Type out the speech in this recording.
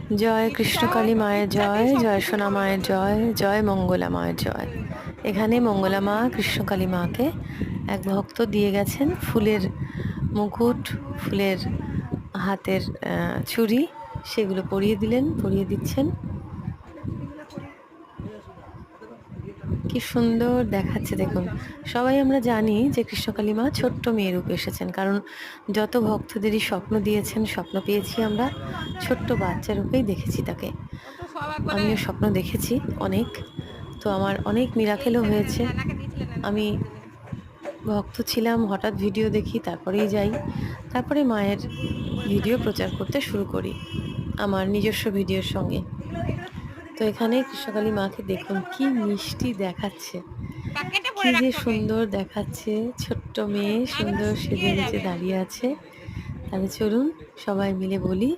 জয় কৃষ্ণকালী মায়ের জয়, জয় সোনা মায়ের জয়, জয় মঙ্গলা মায়ের জয়। এখানে মঙ্গলা মা কৃষ্ণকালী মাকে এক ভক্ত দিয়ে গেছেন ফুলের মুকুট, ফুলের হাতের চুড়ি, সেগুলো পরিয়ে দিচ্ছেন। কি সুন্দর দেখাচ্ছে দেখুন। সবাই আমরা জানি যে কৃষ্ণকালী মা ছোট্ট মেয়ে রূপে এসেছেন, কারণ যত ভক্তদেরই স্বপ্ন দিয়েছেন, স্বপ্ন পেয়েছি আমরা ছোট্ট বাচ্চা রূপেই দেখেছি তাকে। আমিও স্বপ্ন দেখেছি অনেক, তো আমার অনেক মিরাকেলও হয়েছে। আমি ভক্ত ছিলাম, হঠাৎ ভিডিও দেখি, তারপরেই যাই, তারপরে মায়ের ভিডিও প্রচার করতে শুরু করি আমার নিজস্ব ভিডিওর সঙ্গে। তো এখানে কৃষ্ণকালী মাকে দেখুন কি মিষ্টি দেখাচ্ছে, কি যে সুন্দর দেখাচ্ছে। ছোট্ট মেয়ে সুন্দর সেজে গুজে দাঁড়িয়ে আছে। তাহলে চলুন সবাই মিলে বলি